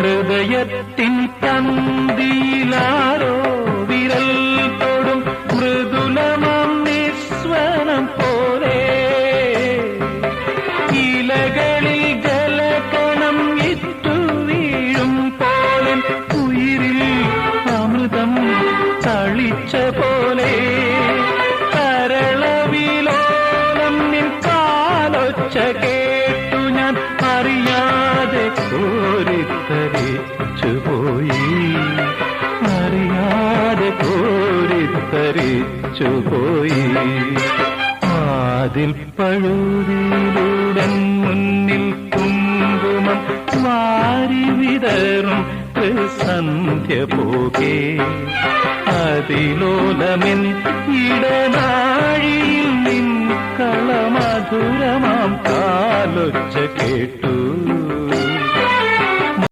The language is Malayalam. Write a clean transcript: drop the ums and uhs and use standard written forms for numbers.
ഹൃദയത്തിൻ പന്തിയിലാരോ വിരൽ തൊടും മൃദുലമാം നിസ്വനം പോലെ ഇലകളിൽ ജലകണം ഇറ്റു വീഴും പോലെ ഉയിരിൽ അമൃതം തളിച്ച പോലെ കരളവിലോലം നിൻ കാലൊച്ച കേട്ടു ഞാൻ അറിയാതെ കോരിത്തരിച്ചുപോയി അറിയാതെ കോരിത്തരിച്ചുപോയി അതിൽ പഴുതിയിലുടൻ മുന്നിൽ കുങ്കുമം വാരി വിതറും സന്ധ്യ പോകെ അതിലോലമെൻ ഇടനാഴിയിൽ നിൻ കളമധുരമാം കാലൊച്ച കേട്ടു.